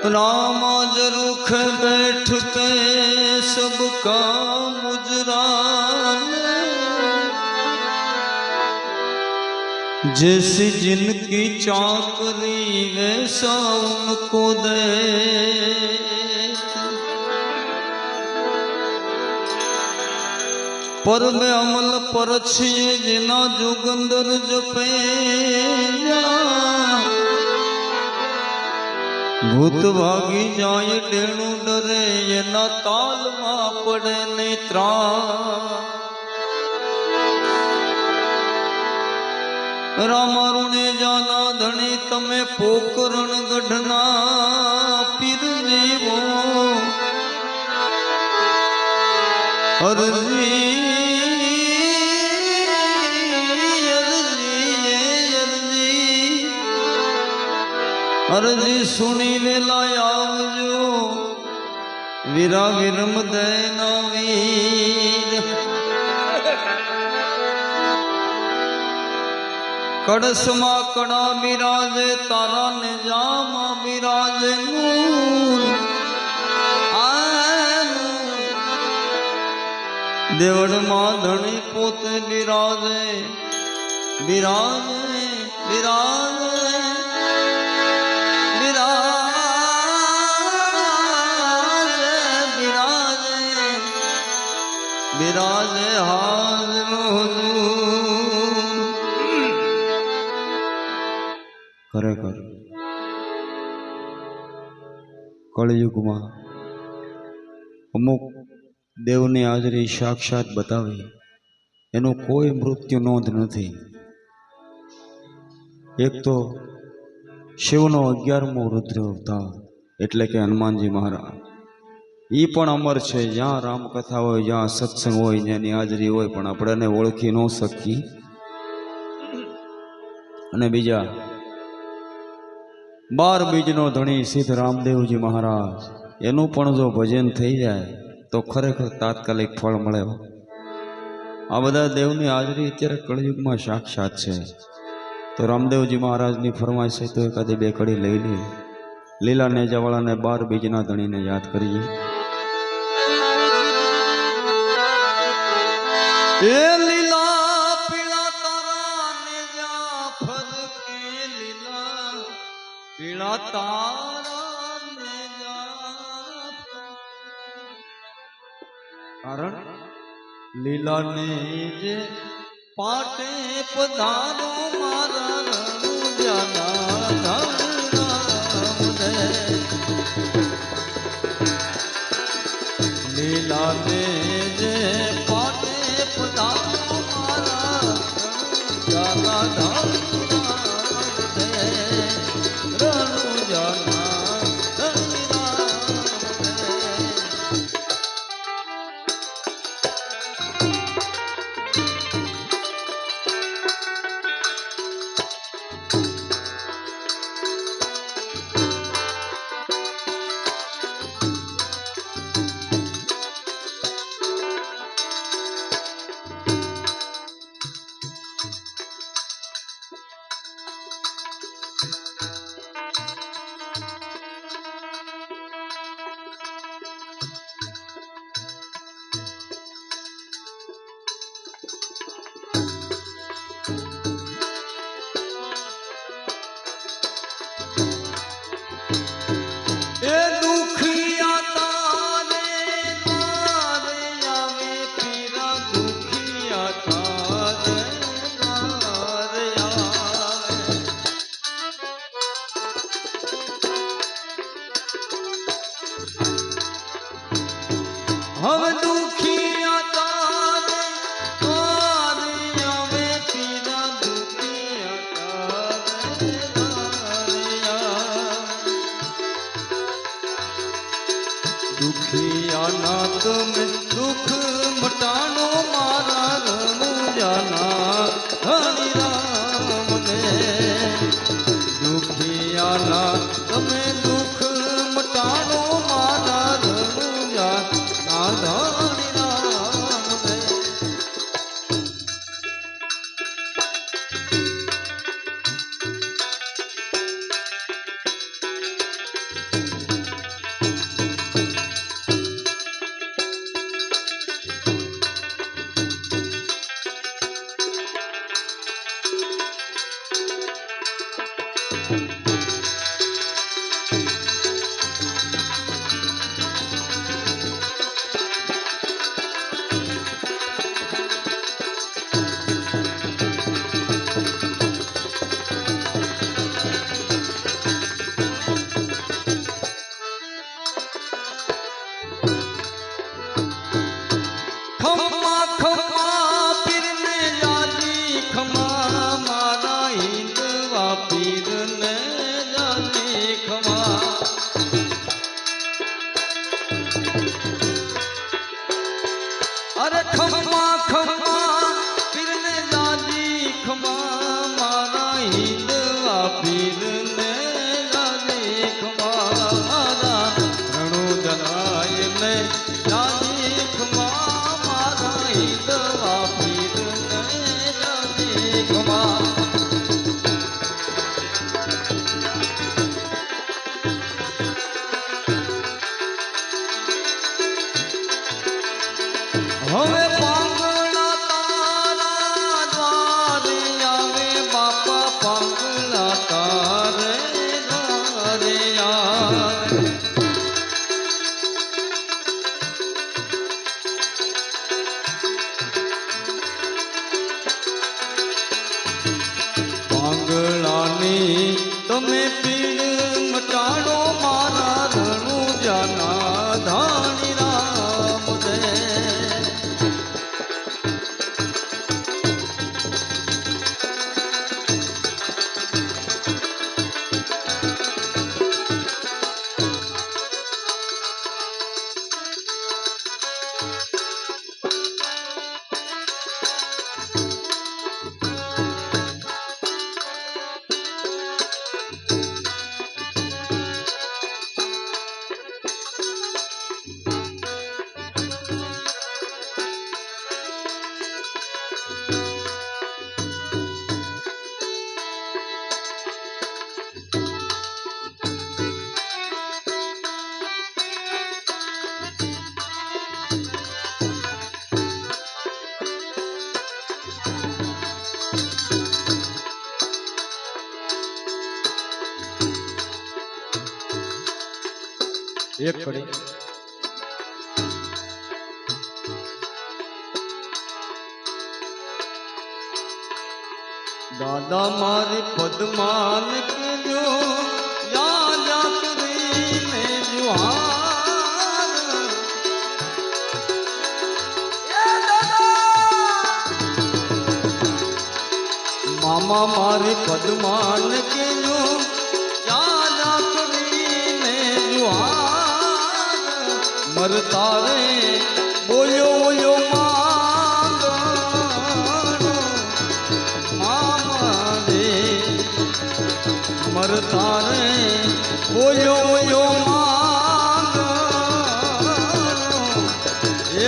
राम जरुख बैठ के सबका मुजरान, जैसी जिनकी चाकरी वैसा उनको दे। पर में अमल पर छिए जिना जुगंदर जपे, भूत भागी जाए डेणु डरे ये न ताल मां पड़े नेत्रा। रामारुणे जाना धनी तमे पोकरण गढ़ना पीर जीवो अर्जी अर्जी सुनी वेला आवजो वीरा विरम देना वीर। कड़समा कड़ा बिराजे तारा ने जामा बिराजे नूर। देवड़ मां धनी पोते बिराजे बिराजे बिराजे बिराजे हाज़िर हुज़ूर। खरेखर कलयुगमां अमुक देवनी हाजरी साक्षात बतावी एनु कोई मृत्यु नोंध नथी। एक तो शिवनो 11मो रुद्र अवतार एटले के हनुमानजी महाराज ई पण अमर छे। ज्यां रामकथा होय ज्यां सत्संग होय ज्यांनी हाजरी होय पण आपणे એને ઓળખી ન શકી। અને બીજા 12 બીજનો ધણી સિદ્ધ રામદેવજી મહારાજ એનું પણ જો ભજન થઈ જાય તો ખરેખર તાત્કાલિક ફળ મળે। આ બધા દેવની હાજરી અત્યારે કળયુગમાં સાક્ષાત છે। તો રામદેવજી મહારાજની ફરમાઈશ છે તો એકાદી બે કડી લઈ લે। લીલા નેજાવાળાને 12 બીજના ધણીને યાદ કરીએ। ए लीला पीला तारा ने जा फर के लीला पीला तारा ने जा। कारण लीला ने जे पाटे पधारो मारा रणु जाना लीला ने जे ખમ્મા ખમ્મા પીરને જાજી ખમા મારા હિંદવા પીરને જાજી ખમા અરે ખમ્મા ખમ્મા પીરને જાજી ખમા મારા હિંદવા પીરને જાજી ખમા મારા રણુ જનાયને જાજી ખમા મારા હિંદવા પીરને જાજી ખમા હવે પાંગળા તારા દ્વારે આવે બાપા પાંગળા તારે દ્વારે આવે પાંગળાની તમે પીડ મટાડો મારા રણુજાના ધાણી રામ દે એક કડી દાદા મારી પદ્માન કજો યા યા કરીને જુહાર એ દાદા મામા મારી પદ્માન કજો યા યા કરીને જુહાર મરતા રે બોલ્યો બોલ્યો મરતા રે બોલ્યો બોલ્યો એ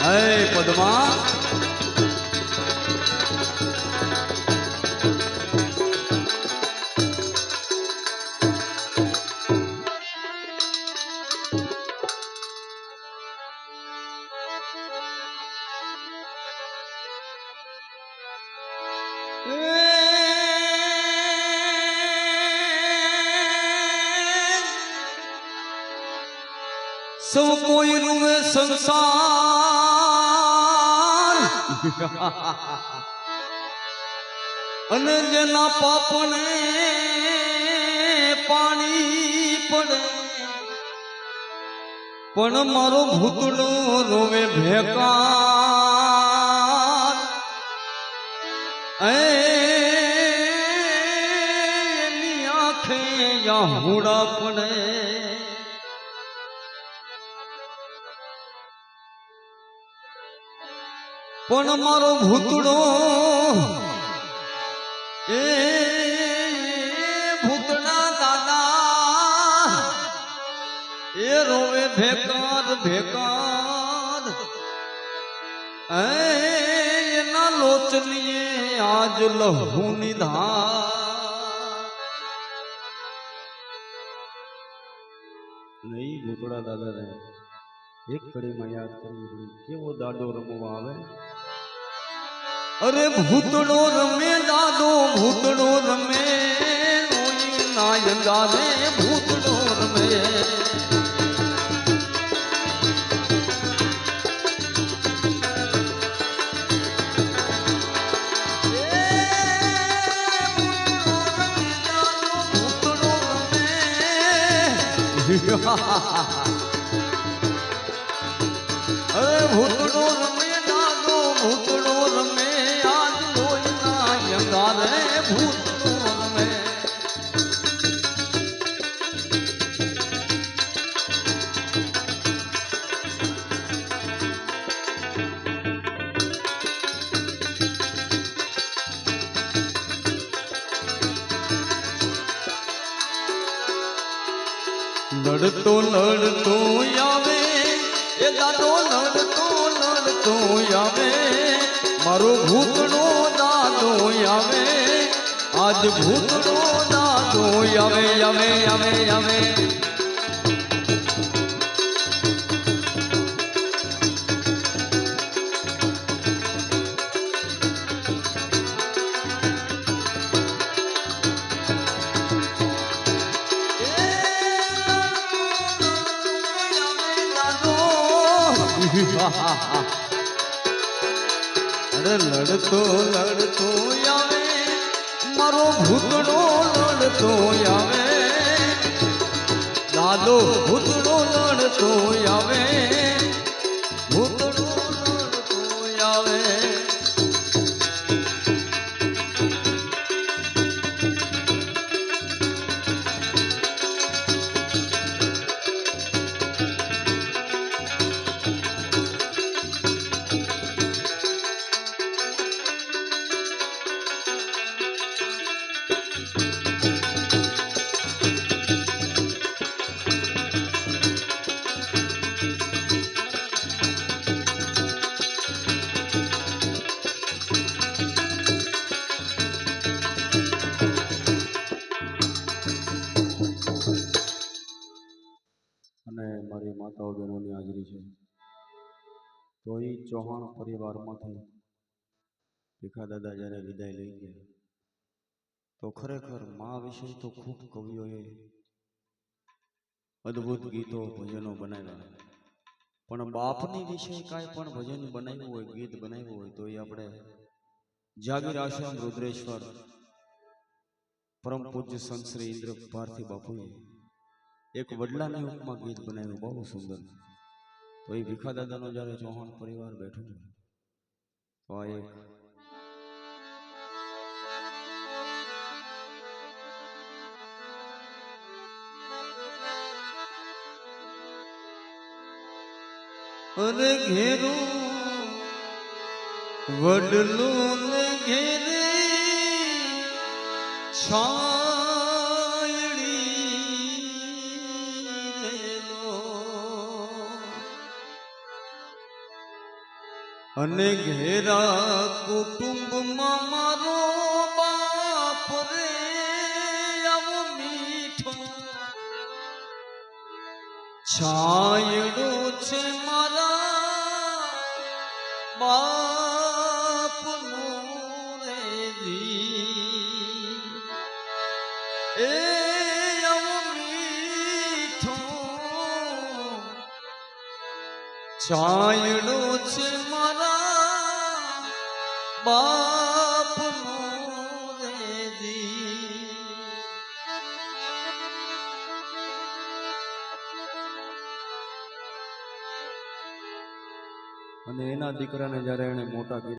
હે પદ્મા સૌ કોઈ રૂવે સંસાર અને જેના પાપને પાણી પડે પણ મારો ભૂતડો રોવે ભેકાર એની આંખે યાહુડા પડે પણ મારો ભૂતડો એ ભૂતડા દાદા એ રોવે ભેકાર ભેકાર એના લોચનીએ આજ લહુ નિધાર નહીં ભૂતડા દાદા ને એક કડીમાં યાદ કરવું પડ્યું કેવો દાદો રમવા આવે અરે ભૂતડો રમે દાદો ભૂતડો રમે ના યંગારે ભૂતડો રમે અરે ભૂતડો રમે દાદો ભૂતડો રમે આજ લોહીના યંગારે ભૂતડો રમે લડતો લડતો આવે એ દાદો લડતો લડતો આવે મારો ભૂતડો દાદો આવે આજ ભૂતડો દાદો આવે આવે આવે આવે અરે લડતો લડતો આવે મારો ભૂતડો લડતો આવે દાદો ભૂતડો લડતો આવે ભૂતડો લડતો આવે અને મારી માતાઓ બહેનોની હાજરી છે તો એ ચૌહાણ પરિવારમાંથી ભીખા દાદા જ્યારે વિદાય લઈ ગયા તો ખરેખર મા વિશે તો ખૂબ કવિઓએ અદ્ભુત ગીતો ભજનો બનાવ્યા પણ બાપની વિશે કાંઈ પણ ભજન બનાવ્યું હોય ગીત બનાવ્યું હોય તો એ આપણે જાગીર આશ્રમ રુદ્રેશ્વર પરમ પૂજ્ય સંત શ્રી ઇન્દ્ર ભારતી બાપુએ એક વડલાની ઉપમાં ગીત બનાવ્યું બહુ સુંદર તો એ ભીખા દાદાનો જ્યારે ચૌહાણ પરિવાર બેઠો તો આ એક અરે ઘેરો વડલો ને ઘેરે અને ઘેરા કુટુંબમાં મારો બાપ રે આવો મીઠો છાયડો છે મારા બાપનો રે જી એ આવો મીઠો છાયડો છે બાપનો રેજી અને એના દીકરાને જ્યારે એને મોટા